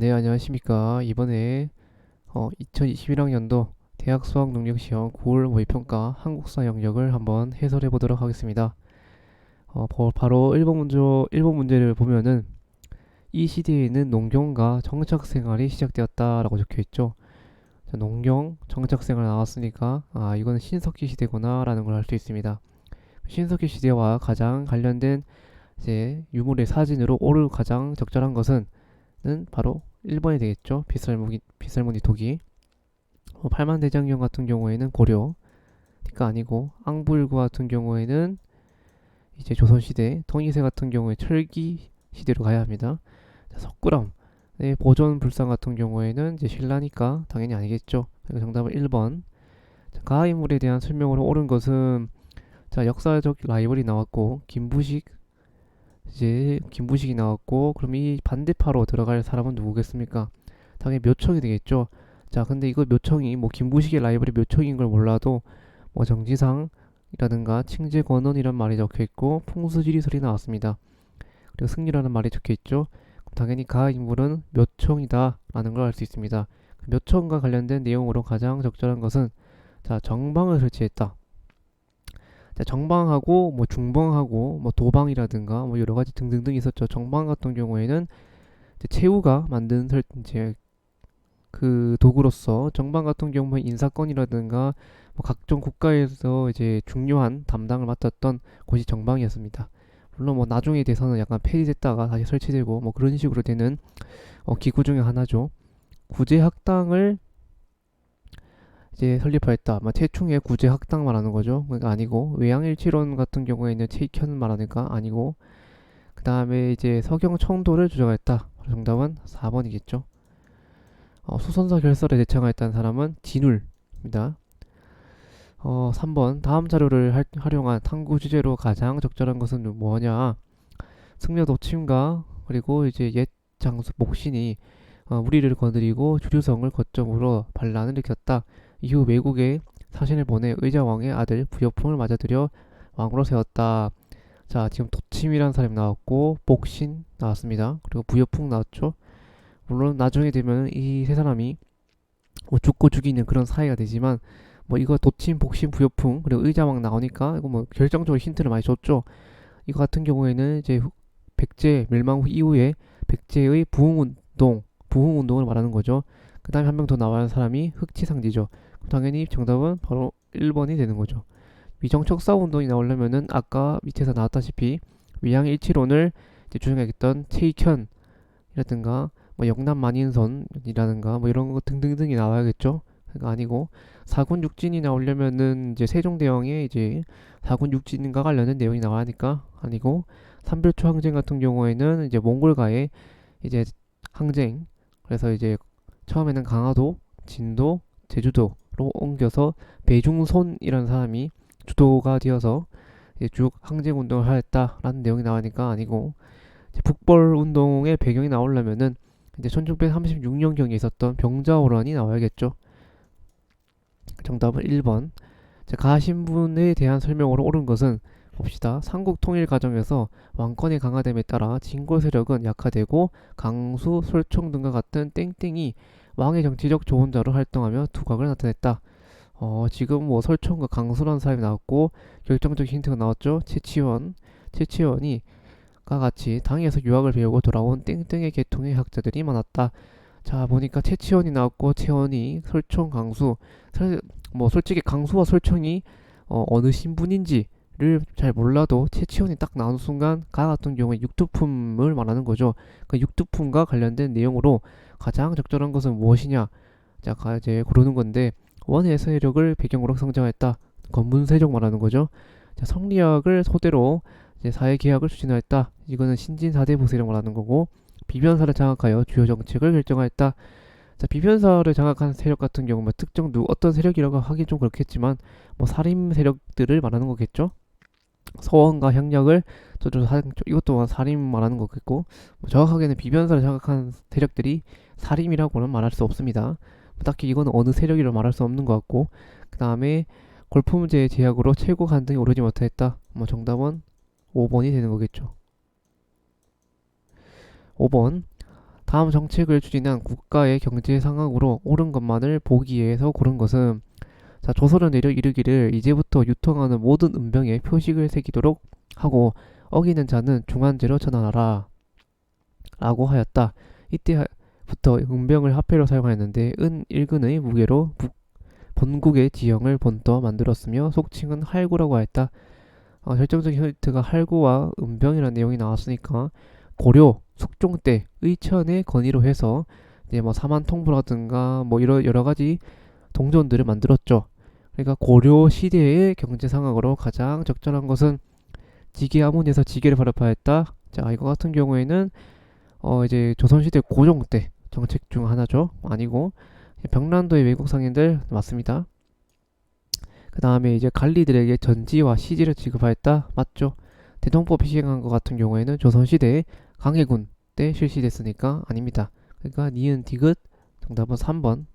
네, 안녕하십니까. 이번에 2021학년도 대학 수학 능력 시험 9월 모의평가 한국사 영역을 한번 해설해 보도록 하겠습니다. 바로 1번 문제를 보면은 이 시대에는 농경과 정착 생활이 시작되었다라고 적혀 있죠. 자, 농경, 정착 생활 나왔으니까 이거는 신석기 시대구나라는 걸 알 수 있습니다. 신석기 시대와 가장 관련된 이제 유물의 사진으로 오를 가장 적절한 것은 바로 1번이 되겠죠. 빗살무늬 토기. 팔만대장경 같은 경우에는 고려, 그러니까 아니고 앙불구 같은 경우에는 이제 조선시대, 통일세 같은 경우에 철기 시대로 가야 합니다. 자, 석굴암, 네, 보존불상 같은 경우에는 이제 신라니까 당연히 아니겠죠. 그래서 정답은 1번. 자, 가인물에 대한 설명으로 옳은 것은 자, 역사적 라이벌이 나왔고 김부식이 나왔고, 그럼 이 반대파로 들어갈 사람은 누구겠습니까? 당연히 묘청이 되겠죠. 자, 근데 이거 묘청이 뭐 김부식의 라이벌이 묘청인 걸 몰라도 뭐 정지상이라든가 칭제권원이란 말이 적혀 있고 풍수지리설이 나왔습니다. 그리고 승리라는 말이 적혀 있죠. 그럼 당연히 가 인물은 묘청이다라는 걸 알 수 있습니다. 묘청과 관련된 내용으로 가장 적절한 것은 자, 정방을 설치했다. 자, 정방하고 뭐 중방하고 뭐 도방이라든가 뭐 여러 가지 등등등 있었죠. 정방 같은 경우에는 이제 최후가 만든 이제 그 도구로서 정방 같은 경우에 인사권이라든가 뭐 각종 국가에서 이제 중요한 담당을 맡았던 곳이 정방이었습니다. 물론 뭐 나중에 돼서는 약간 폐지됐다가 다시 설치되고 뭐 그런 식으로 되는 기구 중에 하나죠. 구제학당을 이제 설립하였다. 최충의 구제학당 말하는 거죠. 그러니까 아니고 외양일치론 같은 경우에는 최익현 말하니까 아니고 그 다음에 이제 서경청도를 주장했다. 정답은 4번이겠죠. 수선사 결설에 대청하였다는 사람은 진울입니다. 3번 다음 자료를 활용한 탐구 주제로 가장 적절한 것은 뭐냐? 승려 도침과 그리고 이제 옛 장수 목신이 무리를 거느리고 주류성을 거점으로 반란을 일으켰다. 이후 외국에 사신을 보내 의자왕의 아들 부여풍을 맞아들여 왕으로 세웠다. 자, 지금 도침이라는 사람이 나왔고 목신 나왔습니다. 그리고 부여풍 나왔죠. 물론 나중에 되면 이 세 사람이 뭐 죽고 죽이는 그런 사이가 되지만 뭐 이거 도침, 복심, 부여풍 그리고 의자왕 나오니까 이거 뭐 결정적으로 힌트를 많이 줬죠. 이거 같은 경우에는 이제 백제 멸망 후 이후에 백제의 부흥운동을 말하는 거죠. 그 다음에 한 명 더 나와야 하는 사람이 흑치상제죠. 당연히 정답은 바로 1번이 되는 거죠. 위정척사운동이 나오려면은 아까 밑에서 나왔다시피 위양일치론을 주장했던 최익현이라든가 뭐 영남 만인선이라든가 뭐 이런 거 등등등이 나와야겠죠. 그러니까 아니고 사군육진이 나오려면은 이제 세종대왕의 이제 사군육진과 관련된 내용이 나와야 하니까 아니고 삼별초 항쟁 같은 경우에는 이제 몽골과의 이제 항쟁, 그래서 이제 처음에는 강화도, 진도, 제주도로 옮겨서 배중손이라는 사람이 주도가 되어서 이제 쭉 항쟁 운동을 하였다라는 내용이 나오니까 아니고 북벌 운동의 배경이 나오려면은 이제 1636년경에 있었던 병자호란이 나와야겠죠. 정답은 1번. 가신분에 대한 설명으로 옳은 것은 봅시다. 삼국 통일 과정에서 왕권이 강화됨에 따라 진골 세력은 약화되고 강수, 솔총 등과 같은 땡땡이 왕의 정치적 조언자로 활동하며 두각을 나타냈다. 지금 뭐 설총과 강수라는 사람이 나왔고 결정적 힌트가 나왔죠. 채치원이 가 같이 당에서 유학을 배우고 돌아온 땡땡의 계통의 학자들이 많았다. 자, 보니까 채치원이 나왔고 채원이 설총 강수, 뭐 솔직히 강수와 설총이 어느 신분인지를 잘 몰라도 채치원이 딱 나온 순간 가 같은 경우에 육두품을 말하는 거죠. 그 육두품과 관련된 내용으로 가장 적절한 것은 무엇이냐? 자, 이제 고르는 건데 원의 세력을 배경으로 성장했다. 건문세족 말하는 거죠. 자, 성리학을 소대로 이제 사회계약을 추진하였다. 이거는 신진사대부 세력 말하는 거고 비변사를 장악하여 주요 정책을 결정하였다. 자, 비변사를 장악한 세력 같은 경우 뭐 특정 어떤 세력이라고 하기 좀 그렇겠지만 뭐 살인 세력들을 말하는 거겠죠. 서원과 향락을 저쪽 이것도 살인 말하는 거겠고 뭐 정확하게는 비변사를 장악한 세력들이 살인이라고는 말할 수 없습니다. 딱히 이건 어느 세력이라고 말할 수 없는 것 같고 그 다음에 골프 문제의 제약으로 최고 간등에 오르지 못했다. 뭐 정답은 5번이 되는 거겠죠. 5번 다음 정책을 추진한 국가의 경제 상황으로 옳은 것만을 보기 위해서 고른 것은 자, 조선을 내려 이르기를 이제부터 유통하는 모든 은병에 표식을 새기도록 하고 어기는 자는 중한제로 처단하라 라고 하였다. 이때부터 은병을 화폐로 사용하였는데 은 1근의 무게로 본국의 지형을 본떠 만들었으며 속칭은 할구라고 하였다. 결정적인 힌트가 할구와 은병이라는 내용이 나왔으니까 고려, 숙종 때 의천의 건의로 해서 이제 뭐 사만통부라든가 뭐 이런 여러 가지 동전들을 만들었죠. 그러니까 고려 시대의 경제 상황으로 가장 적절한 것은 지게 아문에서 지게를 발급하였다. 자, 이거 같은 경우에는 이제 조선시대 고종 때 정책 중 하나죠. 아니고 병란도의 외국 상인들 맞습니다. 그 다음에 이제 관리들에게 전지와 시지를 지급하였다. 맞죠? 대동법 시행한 것 같은 경우에는 조선시대 강해군 때 실시됐으니까 아닙니다. 그러니까 니은 디귿 정답은 3번.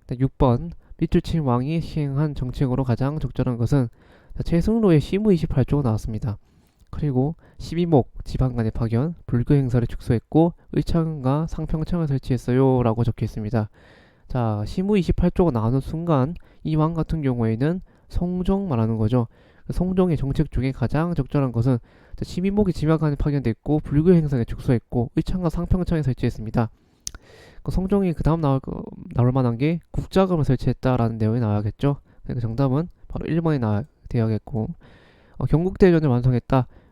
6번 밑줄 친 왕이 시행한 정책으로 가장 적절한 것은 최승로의 시무 28조가 나왔습니다. 그리고 12목 지방간의 파견, 불교 행사를 축소했고 의창과 상평창을 설치했어요 라고 적혀 있습니다. 자, 시무 28조가 나오는 순간 이 왕 같은 경우에는 성종 말하는 거죠. 성종의 정책 중에 가장 적절한 것은 12목이 지방간에 파견됐고 불교 행사를 축소했고 의창과 상평창에 설치했습니다. 성종이 그 다음 나올 만한 게 국자금을 설치했다라는 내용이 나와야겠죠. 그러니까 정답은 바로 1번이 되어야겠고 경국대전을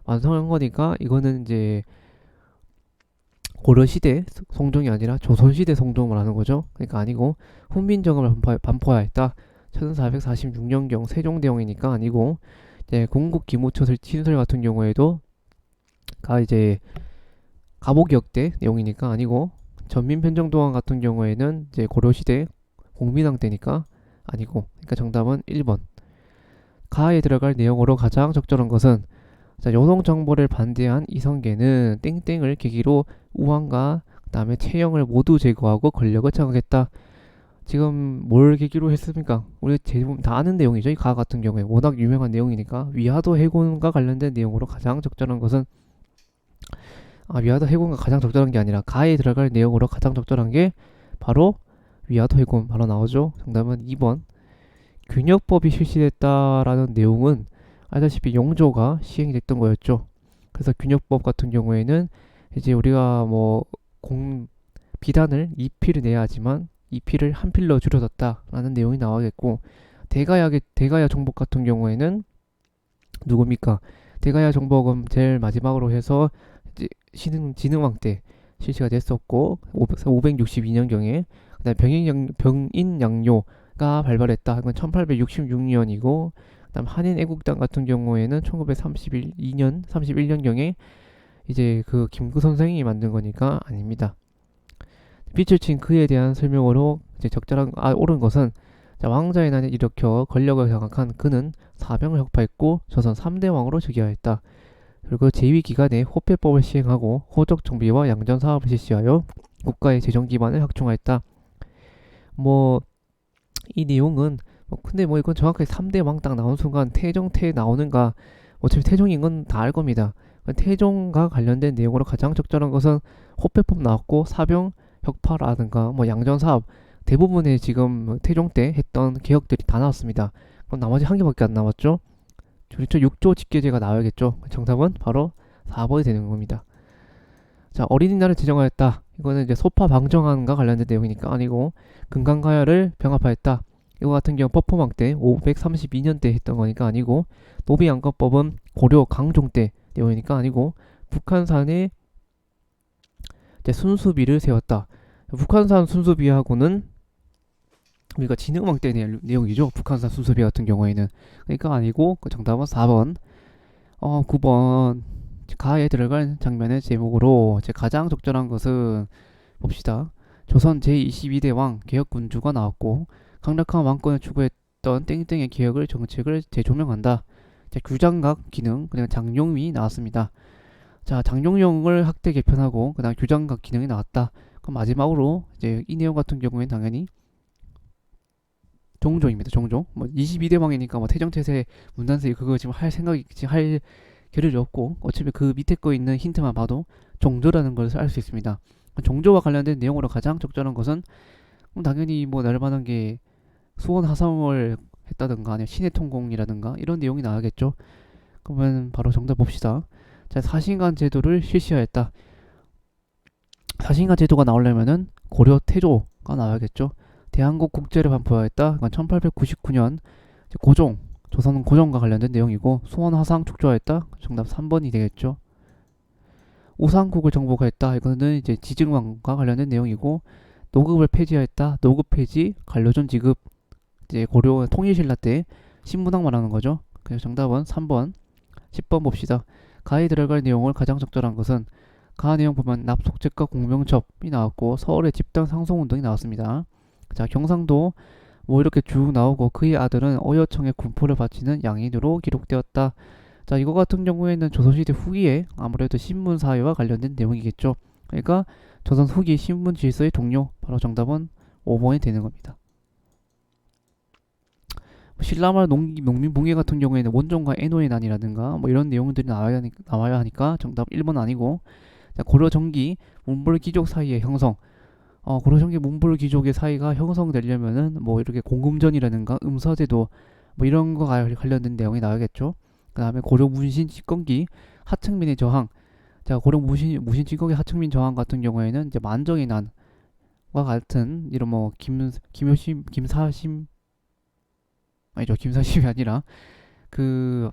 완성한 거니까 이거는 이제 고려시대 성종이 아니라 조선시대 성종을 말하는 거죠. 그러니까 아니고 훈민정음을 반포하였다. 1446년경 세종대왕이니까 아니고 이제 공국기무처 신설 같은 경우에도 이제 가보기역대 내용이니까 아니고 전민편정도왕 같은 경우에는 이제 고려시대 공민왕 때니까 아니고 그러니까 정답은 1번. 가에 들어갈 내용으로 가장 적절한 것은 자, 요동정보를 반대한 이성계는 땡땡을 계기로 우왕과 그 다음에 채영을 모두 제거하고 권력을 장악했다. 지금 뭘 계기로 했습니까? 우리 대부분 다 아는 내용이죠. 이 가 같은 경우에 워낙 유명한 내용이니까 위화도 해군과 관련된 내용으로 가장 적절한 것은 위화도 해군과 가장 적절한 게 아니라 가에 들어갈 내용으로 가장 적절한 게 바로 위화도 해군 바로 나오죠. 정답은 2번. 균역법이 실시됐다라는 내용은 알다시피 영조가 시행됐던 거였죠. 그래서 균역법 같은 경우에는 이제 우리가 뭐 비단을 2필을 내야 하지만 2필을 한 필로 줄여뒀다라는 내용이 나와겠고 대가야 정복 같은 경우에는 누굽니까? 대가야 정복은 제일 마지막으로 해서 이제 진흥왕 때 실시가 됐었고 562년경에 그다음 병인양요가 발발했다. 이건 1866년이고 그다음 한인애국당 같은 경우에는 1931년경에 이제 그 김구 선생이 만든 거니까 아닙니다. 빛을 친 그에 대한 설명으로 이제 적절한 옳은 것은 자, 왕자의 난을 일으켜 권력을 장악한 그는 사병을 혁파했고 조선 3대 왕으로 즉위하였다. 그리고 재위 기간에 호패법을 시행하고 호적 정비와 양전 사업을 실시하여 국가의 재정 기반을 확충하였다. 뭐 이 내용은 근데 뭐 이건 정확하게 3대 왕 딱 나온 순간 태종태 나오는가 어차피 태종인 건 다 알 겁니다. 태종과 관련된 내용으로 가장 적절한 것은 호패법 나왔고 사병 혁파라든가 뭐 양전 사업 대부분의 지금 태종 때 했던 개혁들이 다 나왔습니다. 그럼 나머지 한 개밖에 안 남았죠. 그렇죠. 6조 직계제가 나와야겠죠. 정답은 바로 4번이 되는 겁니다. 자, 어린이날을 지정하였다. 이거는 이제 소파 방정환과 관련된 내용이니까 아니고 금강가야를 병합하였다. 이거 같은 경우 퍼포망 때 532년 때 했던 거니까 아니고 노비양건법은 고려 강종 때 내용이니까 아니고 북한산에 이제 순수비를 세웠다. 북한산 순수비하고는 우리가 진흥왕 때 내용이죠. 북한산 순수비 같은 경우에는 그러니까 아니고 그 정답은 4번. 9번 가에 들어갈 장면의 제목으로 가장 적절한 것은 봅시다. 조선 제22대 왕 개혁군주가 나왔고 강력한 왕권을 추구했던 땡땡의 개혁을 정책을 재조명한다. 규장각 기능 그냥 장용이 나왔습니다. 자, 장용령을 학대 개편하고 그다음 규장각 기능이 나왔다. 그럼 마지막으로 이제 이 내용 같은 경우에는 당연히 종조입니다. 종조. 뭐 22대 왕이니까 뭐 태정태세 문단세 그거 지금 할 생각이 지금 할 겨를이 없고 어차피 그 밑에 거 있는 힌트만 봐도 종조라는 것을 알 수 있습니다. 종조와 관련된 내용으로 가장 적절한 것은 당연히 뭐 날만한 게 수원 하성을 했다든가 아니면 신해통공이라든가 이런 내용이 나와야겠죠. 그러면 바로 정답 봅시다. 자, 사신관 제도를 실시하였다. 사신관 제도가 나오려면은 고려 태조가 나와야겠죠. 대한국 국제를 반포하였다. 이건 1899년 고종, 조선 고종과 관련된 내용이고 수원 화상 축조하였다. 정답 3번이 되겠죠. 오상국을 정복하였다. 이거는 이제 지증왕과 관련된 내용이고 노급을 폐지하였다. 노급 폐지, 관료전 지급. 이제 고려 통일신라 때 신문왕 말하는 거죠. 그래서 정답은 3번. 10번 봅시다. 가에 들어갈 내용을 가장 적절한 것은 가 내용 보면 납속죄과 공명첩이 나왔고 서울의 집단 상송운동이 나왔습니다. 자, 경상도 뭐 이렇게 쭉 나오고 그의 아들은 어여청에 군포를 바치는 양인으로 기록되었다. 자, 이거 같은 경우에는 조선시대 후기에 아무래도 신문사회와 관련된 내용이겠죠. 그러니까 조선 후기 신문 질서의 동료, 바로 정답은 5번이 되는 겁니다. 신라말 농민붕괴 같은 경우에는 원정과 애노의 난이라든가 뭐 이런 내용들이 나와야 하니까 정답 1번 아니고. 자, 고려 전기 문불 귀족 사이의 형성. 고려 전기 문불 귀족의 사이가 형성되려면은 뭐 이렇게 공금전이라든가 음사제도 뭐 이런 거 관련된 내용이 나와야겠죠. 그 다음에 고려 문신 집권기 하층민의 저항. 자, 고려 무신 집권기 하층민 저항 같은 경우에는 이제 만정의 난과 같은 이런 뭐 김효심 김사심 아니죠, 김사심이 아니라 그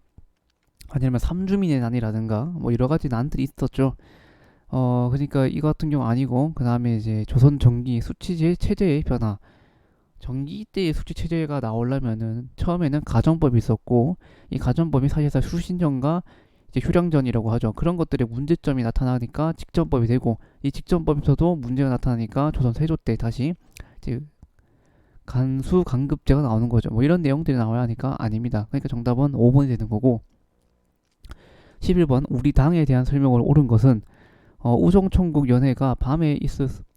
아니면 삼주민의 난이라든가 뭐 여러 가지 난들이 있었죠. 그러니까 이거 같은 경우 아니고 그 다음에 이제 조선 전기 수치제 체제의 변화. 전기 때의 수치 체제가 나오려면은 처음에는 가정법이 있었고 이 가정법이 사실상 수신전과 이제 휴량전이라고 하죠. 그런 것들의 문제점이 나타나니까 직전법이 되고 이 직전법에서도 문제가 나타나니까 조선 세조 때 다시 이제 간수 간급제가 나오는 거죠. 뭐 이런 내용들이 나와야 하니까 아닙니다. 그러니까 정답은 5번이 되는 거고. 11번 우리 당에 대한 설명을 옳은 것은 우정총국 연회가 밤에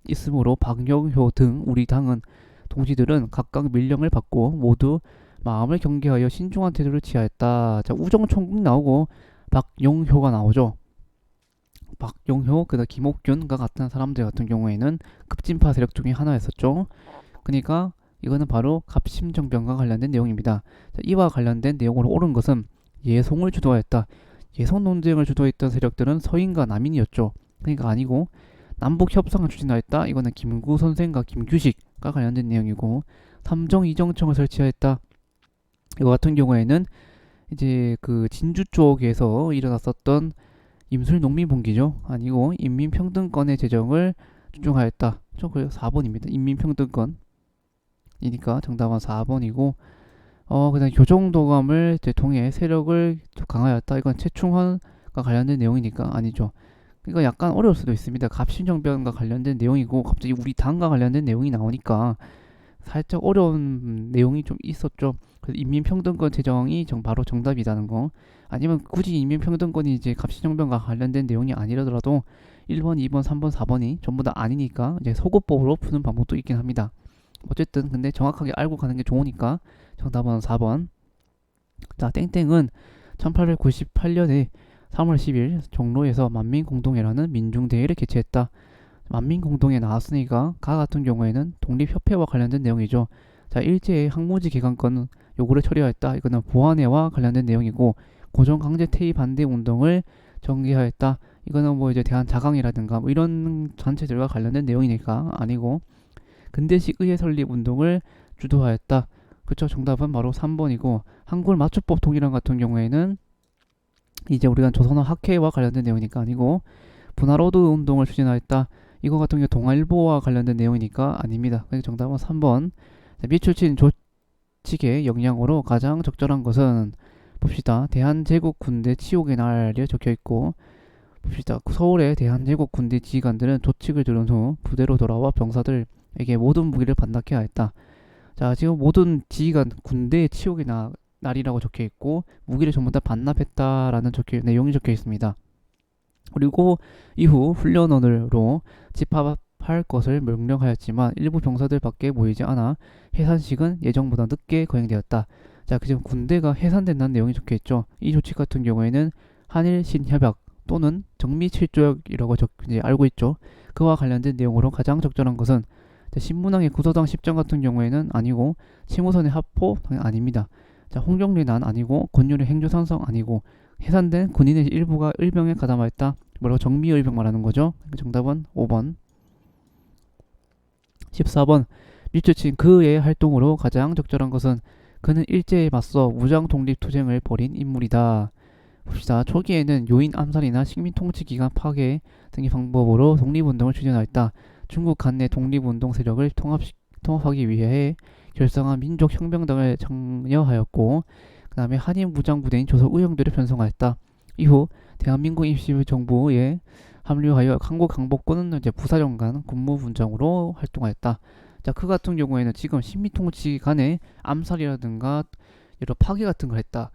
있으므로 박영효 등 우리 당은 동지들은 각각 밀령을 받고 모두 마음을 경계하여 신중한 태도를 취하였다. 자, 우정총국 나오고 박용효가 나오죠. 박용효, 그다음 김옥균과 같은 사람들 같은 경우에는 급진파 세력 중에 하나였었죠. 그러니까 이거는 바로 갑심정변과 관련된 내용입니다. 자, 이와 관련된 내용으로 옳은 것은 예송을 주도하였다. 예송 논쟁을 주도했던 세력들은 서인과 남인이었죠. 그러니까 아니고 남북 협상을 추진하였다. 이거는 김구 선생과 김규식과 관련된 내용이고 삼정 이정청을 설치하였다. 이거 같은 경우에는 이제 그 진주 쪽에서 일어났었던 임술 농민봉기죠. 아니고 인민평등권의 제정을 주중하였다. 저 그래요. 4번입니다. 인민평등권. 이니까 정답은 4번이고 그다음 교정도감을 통해 세력을 강화하였다. 이건 최충헌과 관련된 내용이니까 아니죠. 이거 약간 어려울 수도 있습니다. 갑신정변과 관련된 내용이고 갑자기 우리 당과 관련된 내용이 나오니까 살짝 어려운 내용이 좀 있었죠. 그래서 인민평등권 제정이 바로 정답이라는 거. 아니면 굳이 인민평등권이 이제 갑신정변과 관련된 내용이 아니라더라도 1번, 2번, 3번, 4번이 전부 다 아니니까 이제 소거법으로 푸는 방법도 있긴 합니다. 어쨌든 근데 정확하게 알고 가는 게 좋으니까 정답은 4번. 자, 땡땡은 1898년에 3월 10일 종로에서 만민공동회라는 민중대회를 개최했다. 만민공동회 나왔으니까 가 같은 경우에는 독립협회와 관련된 내용이죠. 자, 일제의 항모지 개강권 요구를 처리하였다. 이거는 보안회와 관련된 내용이고 고정 강제 퇴위 반대 운동을 전개하였다. 이거는 뭐 이제 대한자강이라든가 뭐 이런 단체들과 관련된 내용이니까 아니고 근대식 의회 설립 운동을 주도하였다. 그쵸, 정답은 바로 3번이고 한글 맞춤법 통일안 같은 경우에는 이제 우리가 조선어 학회와 관련된 내용이니까 아니고 분할어도 운동을 추진하였다. 이거 같은 경우 동아일보와 관련된 내용이니까 아닙니다. 그래서 정답은 3번. 자, 미출친 조직의 역량으로 가장 적절한 것은 봅시다. 대한제국 군대 치욕의 날이 적혀있고 봅시다. 서울의 대한제국 군대 지휘관들은 조칙을 들은 후 부대로 돌아와 병사들에게 모든 무기를 반납케 하였다. 자, 지금 모든 지휘관 군대의 치욕의 날이라고 적혀있고 무기를 전부 다 반납했다라는 내용이 적혀있습니다. 그리고 이후 훈련원으로 집합할 것을 명령하였지만 일부 병사들 밖에 모이지 않아 해산식은 예정보다 늦게 거행되었다. 자, 지금 군대가 해산된다는 내용이 적혀있죠. 이 조치 같은 경우에는 한일 신협약 또는 정미칠조약이라고 이제 알고 있죠. 그와 관련된 내용으로 가장 적절한 것은 자, 신문왕의 구서당 10정 같은 경우에는 아니고 치무선의 합포 당연 아닙니다. 자, 홍경리난 아니고 권율의 행주산성 아니고 해산된 군인의 일부가 을병에 가담하였다. 뭐라고 정미을병 말하는 거죠. 정답은 5번. 14번 밀주친 그의 활동으로 가장 적절한 것은 그는 일제에 맞서 무장 독립 투쟁을 벌인 인물이다. 봅시다. 초기에는 요인 암살이나 식민 통치 기관 파괴 등의 방법으로 독립운동을 추진하였다. 중국 간내 독립운동 세력을 통합하기 위해 결성한 민족혁명당을 장려하였고 그 다음에 한인 무장부대인 조선의형들을 편성하였다. 이후 대한민국 임시정부에 합류하여 한국 항복군은 이제 부사령관 군무분장으로 활동하였다. 자, 그 같은 경우에는 지금 식민통치 간의 암살이라든가 여러 파괴 같은 걸 했다.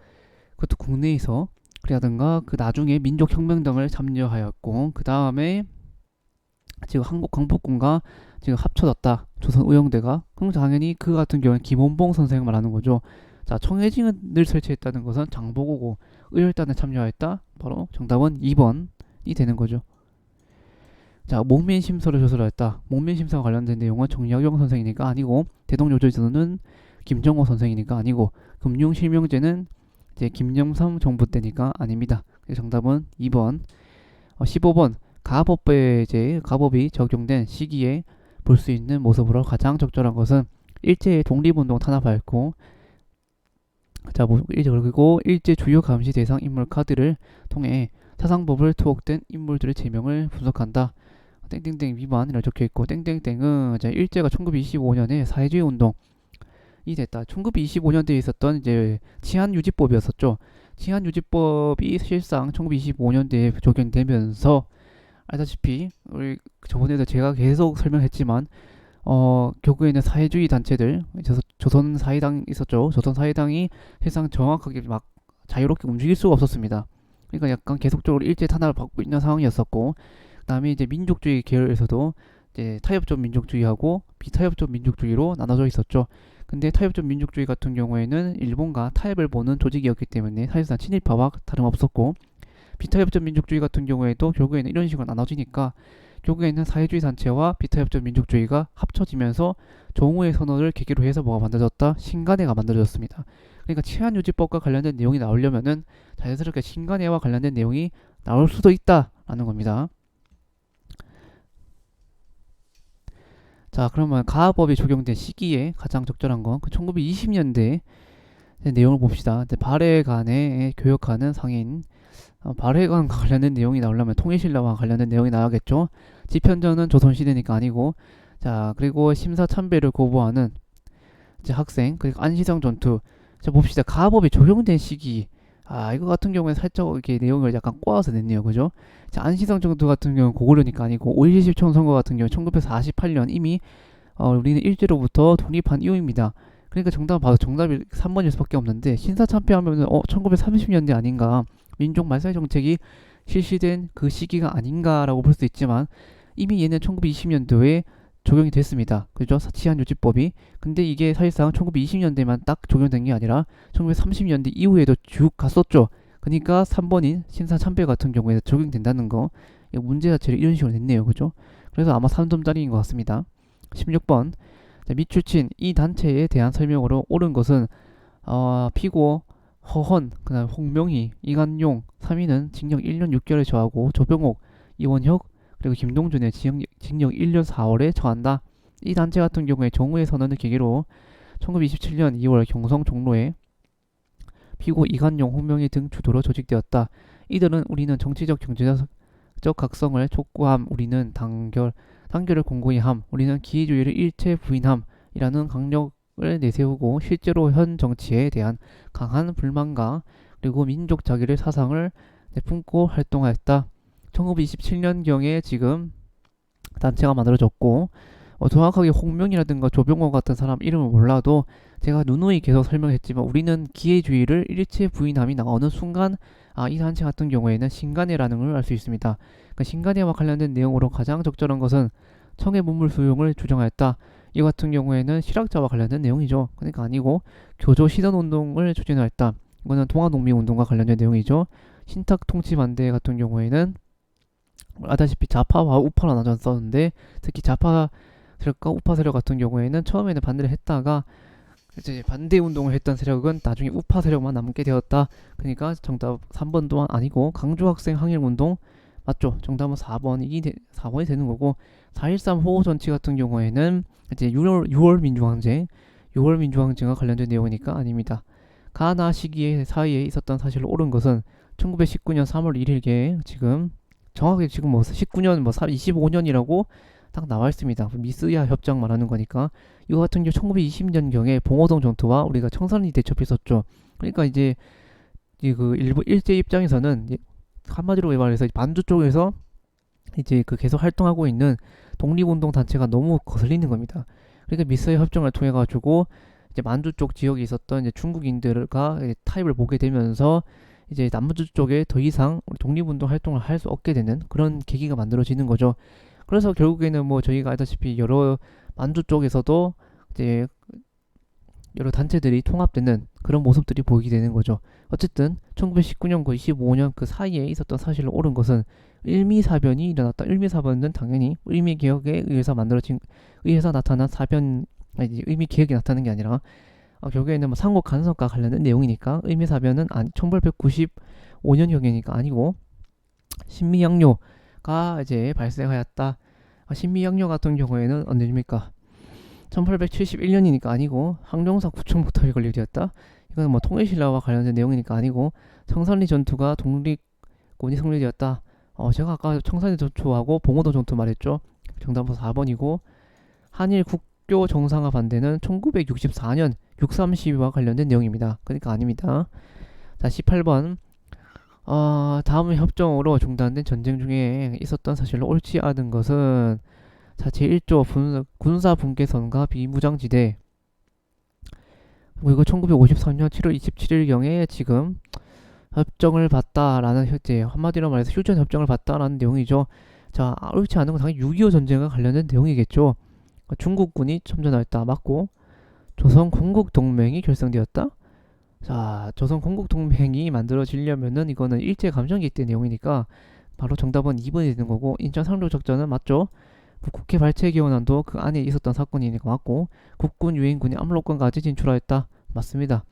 그것도 국내에서 그라든가 그 나중에 민족혁명당을 참여하였고 그 다음에 지금 한국 광복군과 지금 합쳐졌다. 조선의형대가. 그럼 당연히 그 같은 경우는 김원봉 선생을 말하는 거죠. 자, 청해진을 설치했다는 것은 장보고고 의열단에 참여하였다. 바로 정답은 2번이 되는 거죠. 자, 목민심서를 조설하였다. 목민심서와 관련된 내용은 정약용 선생이니까 아니고 대동요조에서는 김정호 선생이니까 아니고 금융실명제는 이제 김영삼 정부 때니까 아닙니다. 정답은 2번. 15번 가법에 이제 가법이 적용된 시기에 볼 수 있는 모습으로 가장 적절한 것은 일제의 독립운동 탄압하였고 자, 그리고 일제 주요 감시 대상 인물 카드를 통해 사상법을 투옥된 인물들의 제명을 분석한다. 땡땡땡 위반이라고 적혀있고 땡땡땡은 이제 일제가 1925년에 사회주의 운동이 됐다. 1925년대에 있었던 이제 치안유지법이었었죠. 치안유지법이 실상 1925년대에 적용되면서 알다시피 우리 저번에도 제가 계속 설명했지만 결국에는 사회주의 단체들 조선 사회당 있었죠. 조선 사회당이 실상 정확하게 막 자유롭게 움직일 수가 없었습니다. 그러니까 약간 계속적으로 일제 탄압을 받고 있는 상황이었었고 그다음에 이제 민족주의 계열에서도 이제 타협적 민족주의하고 비타협적 민족주의로 나눠져 있었죠. 근데 타협적 민족주의 같은 경우에는 일본과 타협을 보는 조직이었기 때문에 사실상 친일파와 다름없었고 비타협적 민족주의 같은 경우에도 결국에는 이런 식으로 나눠지니까 결국에는 사회주의 단체와 비타협적 민족주의가 합쳐지면서 정오의 선언을 계기로 해서 뭐가 만들어졌다? 신간회가 만들어졌습니다. 그러니까 치안유지법과 관련된 내용이 나오려면은 자연스럽게 신간회와 관련된 내용이 나올 수도 있다라는 겁니다. 자, 그러면 가하법이 적용된 시기에 가장 적절한 건 1920년대 내용을 봅시다. 발해관에 교역하는 상인 발해관과 관련된 내용이 나오려면 통일신라와 관련된 내용이 나와야겠죠. 지편전은 조선시대니까 아니고 자, 그리고 심사참배를 거부하는 이제 학생 그리고 안시성 전투. 자, 봅시다. 가하법이 적용된 시기 이거 같은 경우에 살짝 이렇게 내용을 약간 꼬아서 냈네요. 그죠? 자, 안시성 전투 같은 경우는 고구려니까 아니고 5.16 집총선거 같은 경우 1948년 이미 우리는 일제로부터 독립한 이후입니다. 그러니까 정답 봐도 정답이 3번일 수밖에 없는데 신사참배하면은 1930년대 아닌가 민족 말살 정책이 실시된 그 시기가 아닌가라고 볼 수 있지만 이미 얘는 1920년도에 적용이 됐습니다. 그죠? 치안유지법이. 근데 이게 사실상 1920년대만 딱 적용된 게 아니라 1930년대 이후에도 쭉 갔었죠. 그러니까 3번인 신사참배 같은 경우에 적용된다는 거 문제 자체를 이런 식으로 냈네요. 그죠? 그래서 아마 3점짜리인 것 같습니다. 16번 미출친 이 단체에 대한 설명으로 옳은 것은 피고 허헌, 그다음 홍명희, 이간용, 3위는 징역 1년 6개월에 처하고 조병옥, 이원혁, 그리고 김동준의 징역 1년 4월에 처한다. 이 단체 같은 경우에 정우의 선언을 계기로 1927년 2월 경성 종로에 피고 이간용, 홍명희 등 주도로 조직되었다. 이들은 우리는 정치적 경제적 각성을 촉구함, 우리는 단결을 공고히 함, 우리는 기회주의를 일체 부인함 이라는 강력을 내세우고 실제로 현 정치에 대한 강한 불만과 그리고 민족 자기의 사상을 품고 활동하였다. 1927년경에 지금 단체가 만들어졌고 정확하게 홍명이라든가 조병호 같은 사람 이름을 몰라도 제가 누누이 계속 설명했지만 우리는 기회주의를 일체 부인함이 나오는 순간 이 단체 같은 경우에는 신간회라는 걸 알 수 있습니다. 그러니까 신간회와 관련된 내용으로 가장 적절한 것은 청해 문물 수용을 주장하였다. 이 같은 경우에는 실학자와 관련된 내용이죠. 그러니까 아니고 교조 시선운동을 추진하였다. 이거는 동아농민운동과 관련된 내용이죠. 신탁 통치 반대 같은 경우에는 아다시피 좌파와 우파로 나눠졌었는데, 특히 좌파 세력과 우파 세력 같은 경우에는 처음에는 반대를 했다가 이제 반대 운동을 했던 세력은 나중에 우파 세력만 남게 되었다. 그러니까 정답 3번도 아니고 강조 학생 항일 운동 맞죠? 정답은 4번이 되는 거고, 4.13 호호 전치 같은 경우에는 이제 6월 민주항쟁, 6월 민주항쟁과 관련된 내용이니까 아닙니다. 가나 시기에 사이에 있었던 사실로 옳은 것은 1919년 3월 1일께 지금 정확하게 지금 뭐 19년 뭐 25년이라고 딱 나와 있습니다. 미스야 협정 말하는 거니까. 이거 같은 경우 1920년경에 봉오동 전투와 우리가 청산리 대첩했었죠. 그러니까 이제 그 일부 일제 입장에서는 한마디로 말해서 만주 쪽에서 이제 그 계속 활동하고 있는 독립운동 단체가 너무 거슬리는 겁니다. 그러니까 미스의 협정을 통해 가지고 이제 만주 쪽 지역에 있었던 이제 중국인들과 타입을 보게 되면서 이제 남부 쪽에 더 이상 독립운동 활동을 할 수 없게 되는 그런 계기가 만들어지는 거죠. 그래서 결국에는 뭐 저희가 알다시피 여러 만주 쪽에서도 이제 여러 단체들이 통합되는 그런 모습들이 보이게 되는 거죠. 어쨌든 1919년과 25년 그 사이에 있었던 사실로 옳은 것은 을미사변이 일어났다. 을미사변은 당연히 을미개혁에 의해서 나타난 사변, 아니 을미개혁이 나타나는 게 아니라 결국에는 뭐 삼국 간섭과 관련된 내용이니까 을미사변은 1895년경이니까 아니고 신미양요가 이제 발생하였다. 신미양요 같은 경우에는 언제입니까? 1871년이니까 아니고 항룡사 구충목탑이 건립되었다. 이건 뭐 통일신라와 관련된 내용이니까 아니고 청산리 전투가 독립군이 성립되었다. 제가 아까 청산리 전투하고 봉오도 전투 말했죠. 정답은 4번이고 한일 국교 정상화 반대는 1964년 6.3 시위와 관련된 내용입니다. 그러니까 아닙니다. 자 18번 다음 협정으로 중단된 전쟁 중에 있었던 사실로 옳지 않은 것은 자 제1조 군사분계선과 비무장지대 이거 1953년 7월 27일경에 지금 협정을 봤다라는 한마디로 말해서 휴전 협정을 봤다라는 내용이죠. 자 옳지 않은 건 당연히 6.25 전쟁과 관련된 내용이겠죠. 중국군이 참전하였다 맞고, 조선 건국 동맹이 결성되었다. 자 조선 건국 동맹이 만들어지려면은 이거는 일제 감정기 때 내용이니까 바로 정답은 2번이 되는 거고, 인천 상륙 작전은 맞죠. 국회 발췌기원안도 그 안에 있었던 사건이니까 맞고, 국군 유엔군이 압록강까지 진출하였다 맞습니다.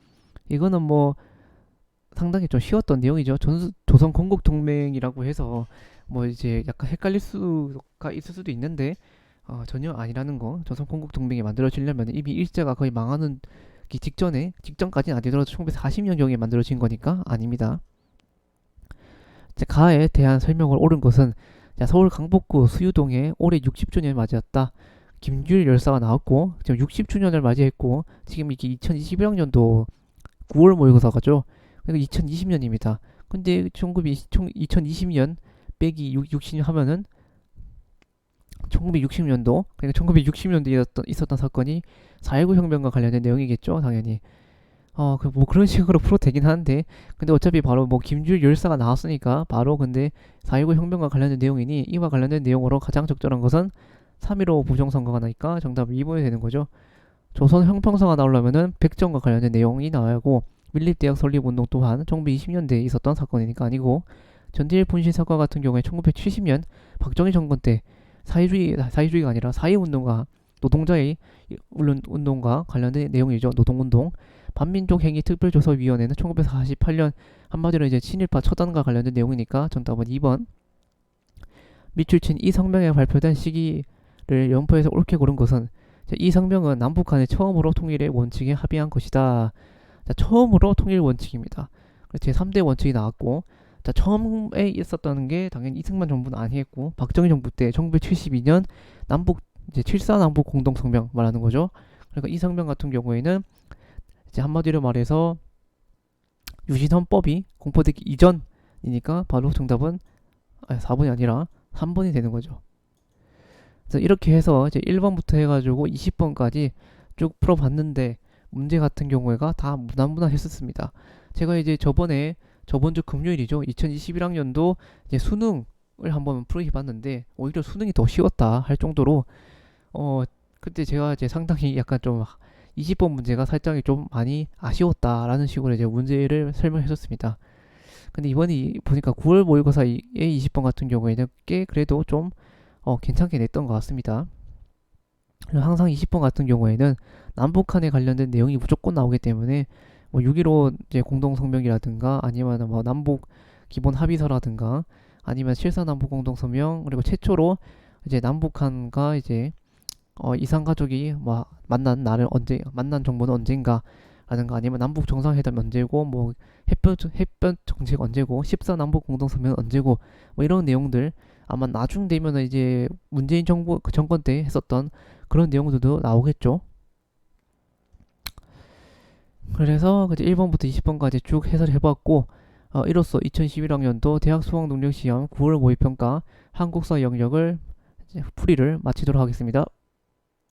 이거는 뭐 상당히 좀 쉬웠던 내용이죠. 조선 건국 동맹이라고 해서 뭐 이제 약간 헷갈릴 수가 있을 수도 있는데 전혀 아니라는 거. 조선 건국 동맹이 만들어지려면 이미 일제가 거의 망하는 직전까지는 아니더라도 1940년경에 만들어진 거니까 아닙니다. 가에 대한 설명을 옳은 것은 서울 강북구 수유동에 올해 60주년 맞이했다. 김주일 열사가 나왔고 지금 60주년을 맞이했고 지금 이게 2021학년도 9월 모의고사가죠. 그러니까 2020년입니다. 근데 2020년 빼기 60년 하면은 1960년도, 그러니까 1960년도에 있었던 사건이 4.19 혁명과 관련된 내용이겠죠, 당연히. 뭐 그런 식으로 풀어도 되긴 하는데, 근데 어차피 바로 뭐 김주일 열사가 나왔으니까 바로 근데 4.19 혁명과 관련된 내용이니 이와 관련된 내용으로 가장 적절한 것은 3.15 부정선거가 나니까 정답 2번이 되는 거죠. 조선 형평성가 나오려면은 백정과 관련된 내용이 나와야고, 밀립대학 설립운동 또한 1920년대에 있었던 사건이니까 아니고, 전대일 분신 사건 같은 경우에 1970년 박정희 정권 때 사회주의가 아니라 사회운동과 노동자의 운동과 관련된 내용이죠. 노동운동. 반민족 행위 특별조사위원회는 1948년 한마디로 이제 친일파 처단과 관련된 내용이니까 정답은 2번. 밑줄 이 성명에 발표된 시기를 연포해서 옳게 고른 것은 이 성명은 남북한의 처음으로 통일의 원칙에 합의한 것이다. 자, 처음으로 통일 원칙입니다. 제 3대 원칙이 나왔고, 자, 처음에 있었다는 게 당연히 이승만 정부는 아니었고, 박정희 정부 때 1972년 남북 이제 7.4 남북 공동 성명 말하는 거죠. 그러니까 이 성명 같은 경우에는 이제 한마디로 말해서 유신헌법이 공포되기 이전이니까 바로 정답은 4번이 아니라 3번이 되는 거죠. 그래서 이렇게 해서 이제 1번부터 해가지고 20번까지 쭉 풀어봤는데 문제 같은 경우에가 다 무난무난했었습니다. 제가 이제 저번 주 금요일이죠. 2021학년도 이제 수능을 한번 풀어봤는데 오히려 수능이 더 쉬웠다 할 정도로 그때 제가 이제 상당히 약간 좀 20번 문제가 살짝 좀 많이 아쉬웠다라는 식으로 이제 문제를 설명했었습니다. 근데 이번에 보니까 9월 모의고사의 20번 같은 경우에는 꽤 그래도 좀 괜찮게 냈던 것 같습니다. 항상 20번 같은 경우에는 남북한에 관련된 내용이 무조건 나오기 때문에 뭐 6.15 이제 공동성명이라든가 아니면 뭐 남북 기본 합의서라든가 아니면 7.4 남북 공동성명 그리고 최초로 이제 남북한과 이제 이산 가족이 뭐 만난 날을 언제 만난 정부는 언젠가 라든가 아니면 남북 정상회담 언제고 뭐 햇볕 정책 언제고 14 남북 공동성명 언제고 뭐 이런 내용들 아마 나중 되면은 이제 문재인 정부 그 정권 때 했었던 그런 내용들도 나오겠죠. 그래서 이제 1번부터 20번까지 쭉 해설을 해봤고 이로써 2011학년도 대학 수학 능력 시험 9월 모의평가 한국사 영역을 이제 풀이를 마치도록 하겠습니다.